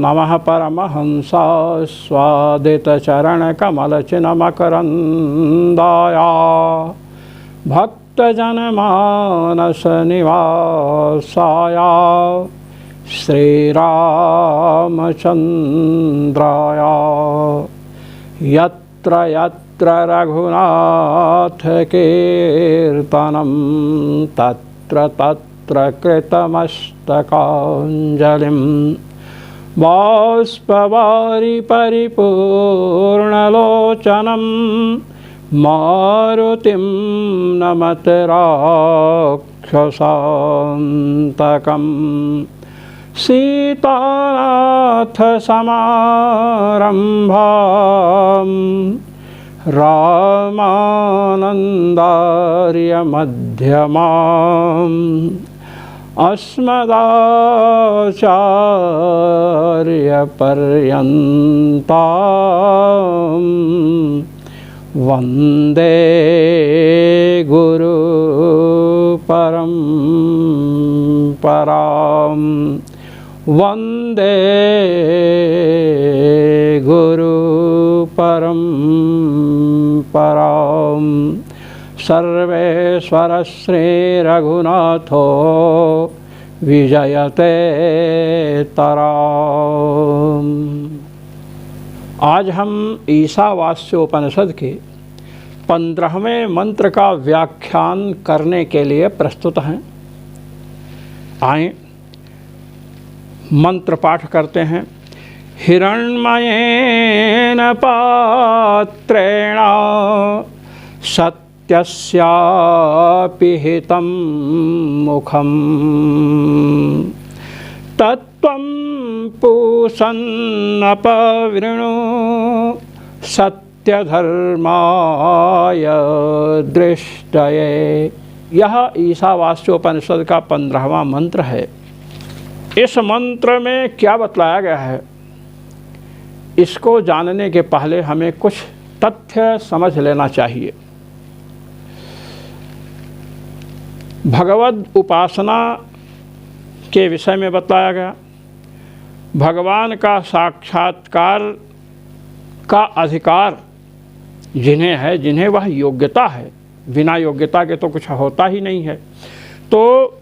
नमः परमहंसा स्वादितचरणकमलचिन्मकरन्दाया भक्तजनमानसनिवासाय श्रीरामचन्द्राय यत्र यत्र रघुनाथकीर्तनं तत्र तत्र कृतमस्तकाञ्जलिं बाष्पवारि परिपूर्णलोचनं मारुतिं नमत राक्षसान्तकम् सीतानाथसमारम्भां रामानन्दार्यमध्यमाम् अस्मदाचार्यपर्यन्तां वन्दे गुरुपरम्परां वन्दे गुरुपरम्परां सर्वेश्वर श्रीरघुनाथो विजयते तराम। आज हम ईशावास्योपनिषद के 15वें मंत्र का व्याख्यान करने के लिए प्रस्तुत हैं। आए मंत्र पाठ करते हैं। हिरण्मयेन पात्रेण सत्यस्यापि हितं मुखं तत्त्वं पूषन्नपवृणु सत्यधर्माय दृष्टये। यह ईशावास्योपनिषद का 15वां मंत्र है। इस मंत्र में क्या बतलाया गया है, इसको जानने के पहले हमें कुछ तथ्य समझ लेना चाहिए। भगवद उपासना के विषय में बताया गया। भगवान का साक्षात्कार का अधिकार जिन्हें है, जिन्हें वह योग्यता है, बिना योग्यता के तो कुछ होता ही नहीं है। तो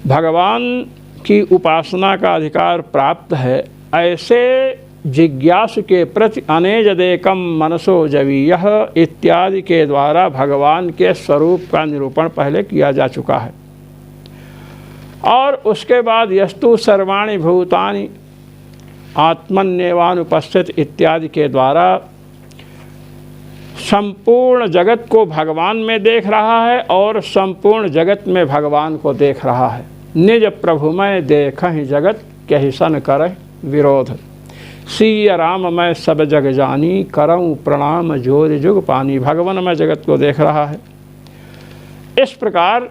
भगवान की उपासना का अधिकार प्राप्त है, ऐसे जिज्ञासु के प्रति अनेजदेकम मनसो जवीयः इत्यादि के द्वारा भगवान के स्वरूप का निरूपण पहले किया जा चुका है। और उसके बाद यस्तु सर्वाणि भूतानि आत्मन्येवानुपस्थित इत्यादि के द्वारा संपूर्ण जगत को भगवान में देख रहा है और संपूर्ण जगत में भगवान को देख रहा है। निज प्रभु में देखहि जगत कहि सन करहि विरोध, सीय राम मैं सब जग जानी करऊँ प्रणाम जोर जुग पानी। भगवान में जगत को देख रहा है। इस प्रकार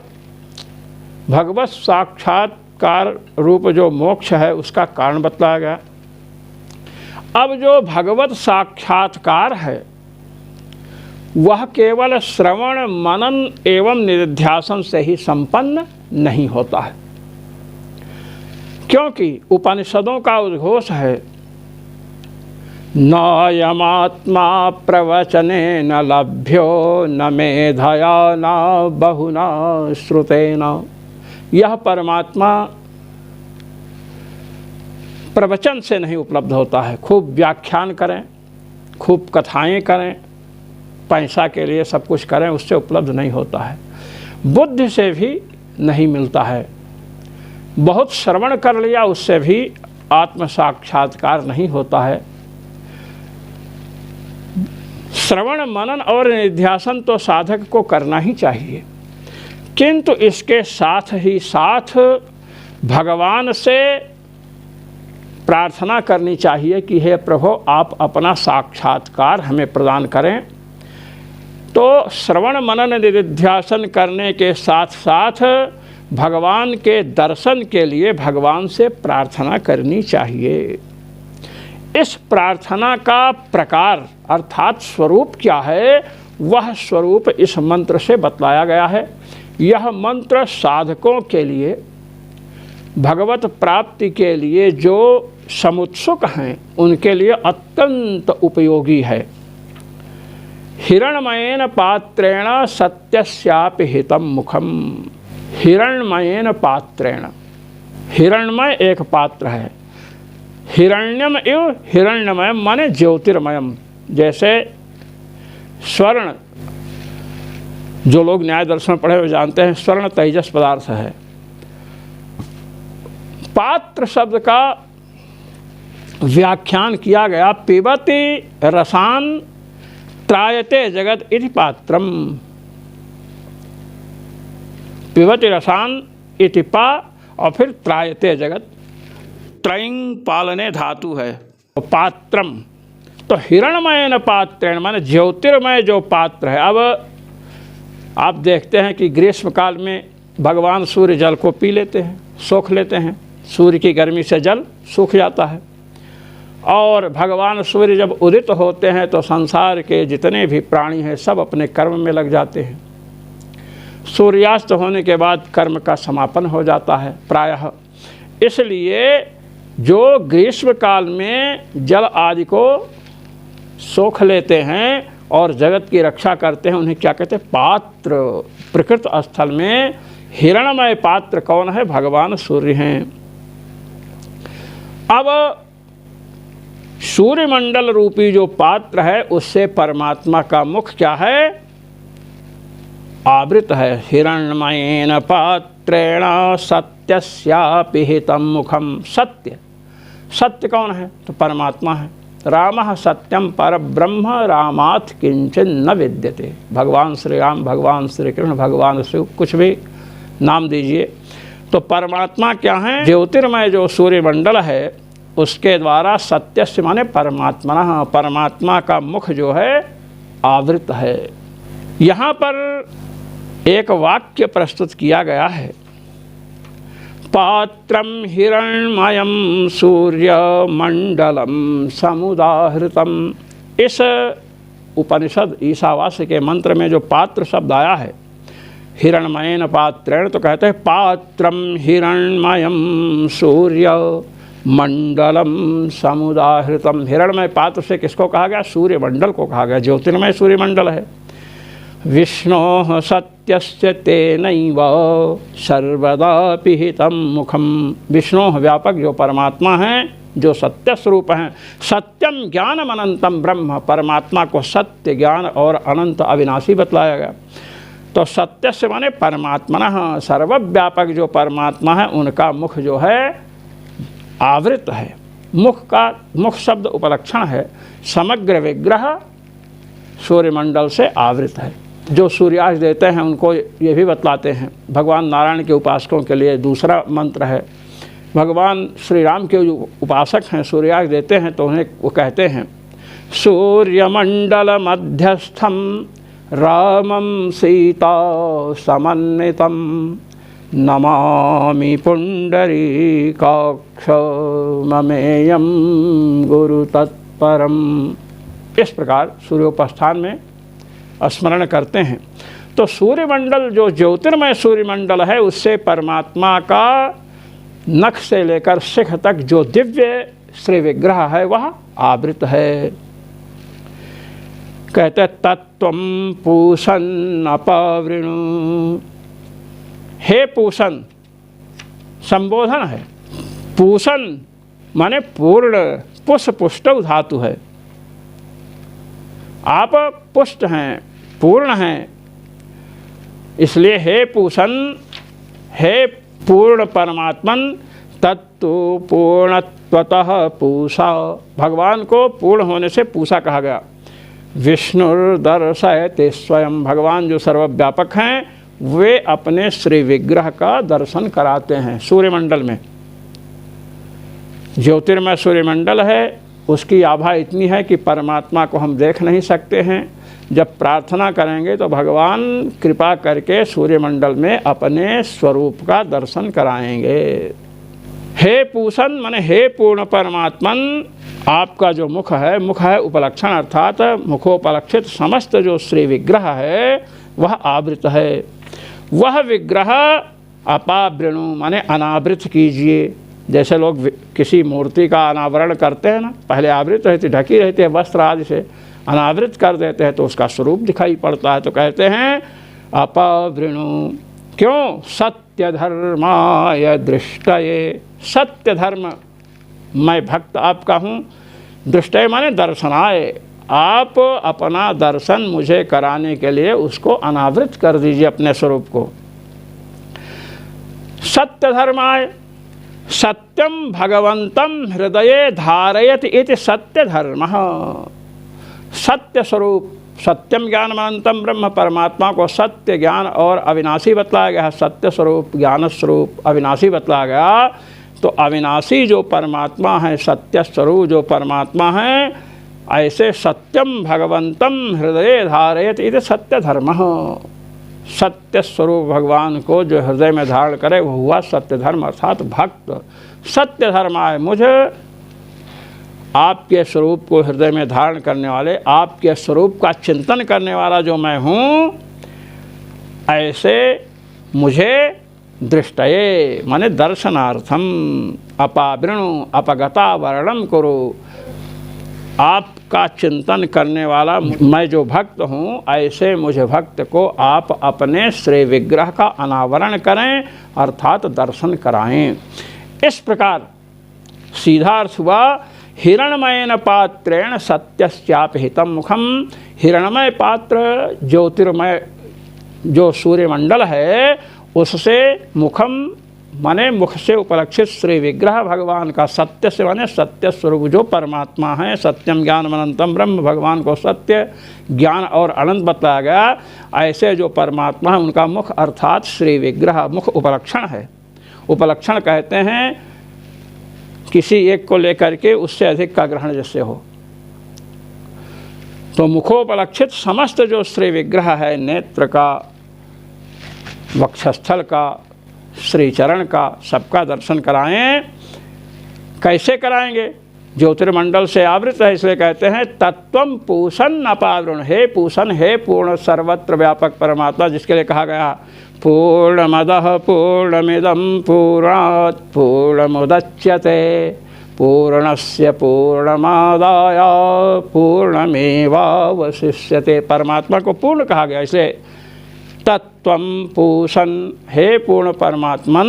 भगवत साक्षात्कार रूप जो मोक्ष है उसका कारण बतलाया गया। अब जो भगवत साक्षात्कार है वह केवल श्रवण मनन एवं निधिध्यासन से ही संपन्न नहीं होता है, क्योंकि उपनिषदों का उद्घोष है नायमात्मा प्रवचने न लभ्यो न मेधया न बहुना श्रुतेन। यह परमात्मा प्रवचन से नहीं उपलब्ध होता है। खूब व्याख्यान करें, खूब कथाएं करें, पैसा के लिए सब कुछ करें, उससे उपलब्ध नहीं होता है। बुद्धि से भी नहीं मिलता है। बहुत श्रवण कर लिया, उससे भी आत्म साक्षात्कार नहीं होता है। श्रवण मनन और निध्यासन तो साधक को करना ही चाहिए, किंतु इसके साथ ही साथ भगवान से प्रार्थना करनी चाहिए कि हे प्रभु आप अपना साक्षात्कार हमें प्रदान करें। तो श्रवण मनन निधिध्यासन करने के साथ साथ भगवान के दर्शन के लिए भगवान से प्रार्थना करनी चाहिए। इस प्रार्थना का प्रकार अर्थात स्वरूप क्या है, वह स्वरूप इस मंत्र से बतलाया गया है। यह मंत्र साधकों के लिए भगवत प्राप्ति के लिए जो समुत्सुक हैं उनके लिए अत्यंत उपयोगी है। हिरण्मयेन पात्रेण सत्यस्यापि हितं मुखम। हिरण्मयेन पात्रेण, हिरण्मय एक पात्र है। हिरण्यम इव हिरण्यमयम माने ज्योतिर्मयम। जैसे स्वर्ण, जो लोग न्याय दर्शन पढ़े हुए जानते हैं, स्वर्ण तेजस पदार्थ है। पात्र शब्द का व्याख्यान किया गया, पिबति रसान त्रायते जगत इति पात्रम। पिबति रसान इति पा और फिर त्रायते जगत, त्रयिंग पालने धातु है। पात्रम तो हिरणमय पात्रेण माने ज्योतिर्मय जो पात्र है। अब आप देखते हैं कि ग्रीष्म काल में भगवान सूर्य जल को पी लेते हैं, सोख लेते हैं। सूर्य की गर्मी से जल सूख जाता है। और भगवान सूर्य जब उदित होते हैं तो संसार के जितने भी प्राणी हैं सब अपने कर्म में लग जाते हैं। सूर्यास्त होने के बाद कर्म का समापन हो जाता है प्रायः। इसलिए जो ग्रीष्म काल में जल आदि को सोख लेते हैं और जगत की रक्षा करते हैं उन्हें क्या कहते हैं? पात्र। प्रकृत स्थल में हिरणमय पात्र कौन है? भगवान सूर्य हैं। अब सूर्यमंडल रूपी जो पात्र है उससे परमात्मा का मुख क्या है? आवृत है। हिरण्मयेन पात्रेण सत्यस्यापि हितं मुखम। सत्य, सत्य कौन है? तो परमात्मा है। रामः सत्यम परब्रह्म रामात् किंचन न विद्यते। भगवान श्री राम, भगवान श्री कृष्ण, भगवान शिव, कुछ भी नाम दीजिए। तो परमात्मा क्या है? ज्योतिर्मय जो सूर्यमंडल है उसके द्वारा सत्यस्य माने परमात्मा, परमात्मा का मुख जो है आवृत है। यहाँ पर एक वाक्य प्रस्तुत किया गया है, पात्रम हिरण्मयम सूर्यमंडलम समुदाहृतम। इस उपनिषद ईशावास्य के मंत्र में जो पात्र शब्द आया है, हिरण्मयेन पात्रेण, तो कहते हैं पात्रम हिरण्मयम सूर्यमंडलम समुदाहृतम। हिरण्मय पात्र से किसको कहा गया? सूर्यमंडल को कहा गया। ज्योतिर्मय सूर्यमंडल है। विष्णोः सत्यस्य तेनैव सर्वदापि हितं मुखम। विष्णोः व्यापक जो परमात्मा हैं, जो सत्य स्वरूप हैं। सत्यम ज्ञानम अनंतम ब्रह्म, परमात्मा को सत्य, ज्ञान और अनंत अविनाशी बतलाया गया। तो सत्य से माने परमात्मनः, सर्वव्यापक जो परमात्मा है उनका मुख जो है आवृत है। मुख का, मुख शब्द उपलक्षण है। समग्र विग्रह सूर्यमंडल से आवृत है। जो सूर्यास्त देते हैं उनको ये भी बतलाते हैं। भगवान नारायण के उपासकों के लिए दूसरा मंत्र है। भगवान श्री राम के जो उपासक हैं सूर्यास्त देते हैं तो उन्हें वो कहते हैं सूर्यमंडल मध्यस्थम रामं सीता समन्वितं नमामि पुंडरीकाक्ष ममेयं गुरु तत्परम। इस प्रकार सूर्योपास्थान में स्मरण करते हैं। तो सूर्यमंडल जो ज्योतिर्मय सूर्यमंडल है उससे परमात्मा का नख से लेकर शिख तक जो दिव्य श्री विग्रह है वह आवृत है। कहते तत्त्वं पूषन् अपवृणु। हे पूषण, संबोधन है। पूषण माने पूर्ण, पुष पुष्टौ धातु है। आप पुष्ट हैं, पूर्ण हैं, इसलिए हे पूषण, हे पूर्ण परमात्मन, तत्तु पूर्णत्वतः पूषा। भगवान को पूर्ण होने से पूषा कहा गया। विष्णुर्दर्शयते स्वयं, भगवान जो सर्वव्यापक हैं वे अपने श्री विग्रह का दर्शन कराते हैं। सूर्यमंडल में ज्योतिर्मय सूर्यमंडल है, उसकी आभा इतनी है कि परमात्मा को हम देख नहीं सकते हैं। जब प्रार्थना करेंगे तो भगवान कृपा करके सूर्यमंडल में अपने स्वरूप का दर्शन कराएंगे। हे पूषण माने हे पूर्ण परमात्मन, आपका जो मुख है उपलक्षण अर्थात मुखोपलक्षित समस्त जो श्री विग्रह है वह आवृत है। वह विग्रह अपावृणु माने अनावृत कीजिए। जैसे लोग किसी मूर्ति का अनावरण करते हैं ना, पहले आवृत रहती, ढकी रहती है वस्त्र आदि से, अनावृत कर देते हैं तो उसका स्वरूप दिखाई पड़ता है। तो कहते हैं अपावृणु, क्यों? सत्य धर्माय दृष्टये, सत्य धर्म मैं भक्त आपका हूँ, दृष्टये माने दर्शनाय, आप अपना दर्शन मुझे कराने के लिए उसको अनावृत कर दीजिए अपने स्वरूप को। सत्य धर्माय, सत्यम भगवंतम हृदये धारयति इति सत्य धर्म। सत्य स्वरूप, सत्यम ज्ञानमनंतम ब्रह्म, परमात्मा को सत्य ज्ञान और अविनाशी बतलाया गया है। सत्य स्वरूप, ज्ञान स्वरूप, अविनाशी बतलाया गया। तो अविनाशी जो परमात्मा है, सत्य स्वरूप जो परमात्मा है, ऐसे सत्यम भगवंतम हृदये धारयति इति सत्य धर्म। सत्य स्वरूप भगवान को जो हृदय में धारण करे वो हुआ सत्य धर्म, अर्थात भक्त। सत्य धर्म है, मुझे आपके स्वरूप को हृदय में धारण करने वाले, आपके स्वरूप का चिंतन करने वाला जो मैं हूँ, ऐसे मुझे दृष्टये माने दर्शनार्थम, अपावृणु अपगता वर्णम करो, आपका चिंतन करने वाला मैं जो भक्त हूँ, ऐसे मुझे भक्त को आप अपने श्रेय विग्रह का अनावरण करें, अर्थात दर्शन कराएं। इस प्रकार सीधा अर्थ हुआ हिरणमयेन पात्रेण सत्यस्यापहितं मुखम। हिरणमय पात्र ज्योतिर्मय जो सूर्यमंडल है, उससे मुखम माने मुख से उपलक्षित श्री विग्रह भगवान का, सत्य से माने सत्य स्वरूप जो परमात्मा है, सत्यम ज्ञानम अनंतम ब्रह्म, भगवान को सत्य ज्ञान और अनंत बताया गया। ऐसे जो परमात्मा है उनका मुख अर्थात श्री विग्रह, मुख उपलक्षण है। उपलक्षण कहते हैं किसी एक को लेकर के उससे अधिक का ग्रहण जैसे हो। तो मुखोपलक्षित समस्त जो श्री विग्रह है, नेत्र का, वक्षस्थल का, श्री चरण का, सबका दर्शन कराएं। कैसे कराएंगे? ज्योतिर्मंडल से आवृत है, इसलिए कहते हैं तत्वम पूषण अपावृण। हे पूषण, हे पूर्ण सर्वत्र व्यापक परमात्मा, जिसके लिए कहा गया पूर्णमदः पूर्णमिदं पूर्णात् पूर्णमुदच्यते पूर्णस्य पूर्णमादाय पूर्णमेवावशिष्यते। परमात्मा को पूर्ण कहा गया, इसलिए तत्वम पूषण, हे पूर्ण परमात्मन,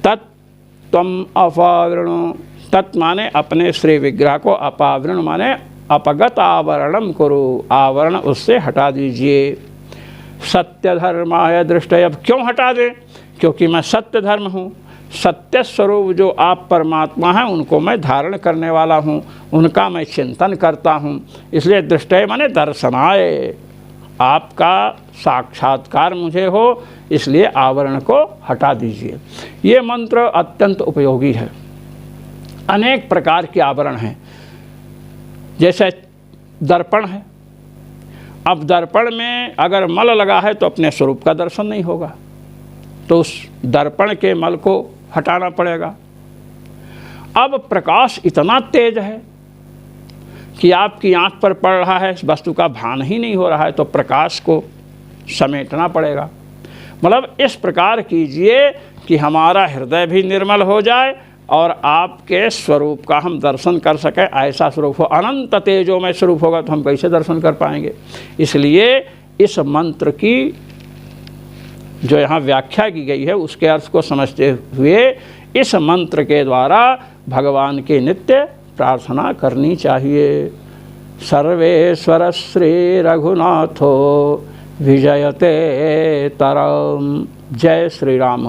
तत्वम अपावृणु, तत् माने अपने श्री विग्रह को, अपावृण माने अपगत आवरणम करो, आवरण उससे हटा दीजिए। सत्य धर्माय दृष्टये, अब क्यों हटा दें? क्योंकि मैं सत्य धर्म हूँ, सत्य स्वरूप जो आप परमात्मा हैं उनको मैं धारण करने वाला हूँ, उनका मैं चिंतन करता हूँ, इसलिए दृष्टये माने दर्शनाय, आपका साक्षात्कार मुझे हो, इसलिए आवरण को हटा दीजिए। ये मंत्र अत्यंत उपयोगी है। अनेक प्रकार के आवरण हैं, जैसे दर्पण है। अब दर्पण में अगर मल लगा है तो अपने स्वरूप का दर्शन नहीं होगा, तो उस दर्पण के मल को हटाना पड़ेगा। अब प्रकाश इतना तेज है कि आपकी आंख पर पड़ रहा है, वस्तु का भान ही नहीं हो रहा है, तो प्रकाश को समेटना पड़ेगा। मतलब इस प्रकार कीजिए कि हमारा हृदय भी निर्मल हो जाए और आपके स्वरूप का हम दर्शन कर सकें। ऐसा स्वरूप हो, अनंत तेजोमय स्वरूप होगा तो हम कैसे दर्शन कर पाएंगे। इसलिए इस मंत्र की जो यहाँ व्याख्या की गई है उसके अर्थ को समझते हुए इस मंत्र के द्वारा भगवान की नित्य प्रार्थना करनी चाहिए। सर्वेश्वर श्री रघुनाथो विजयते तरम। जय श्री राम।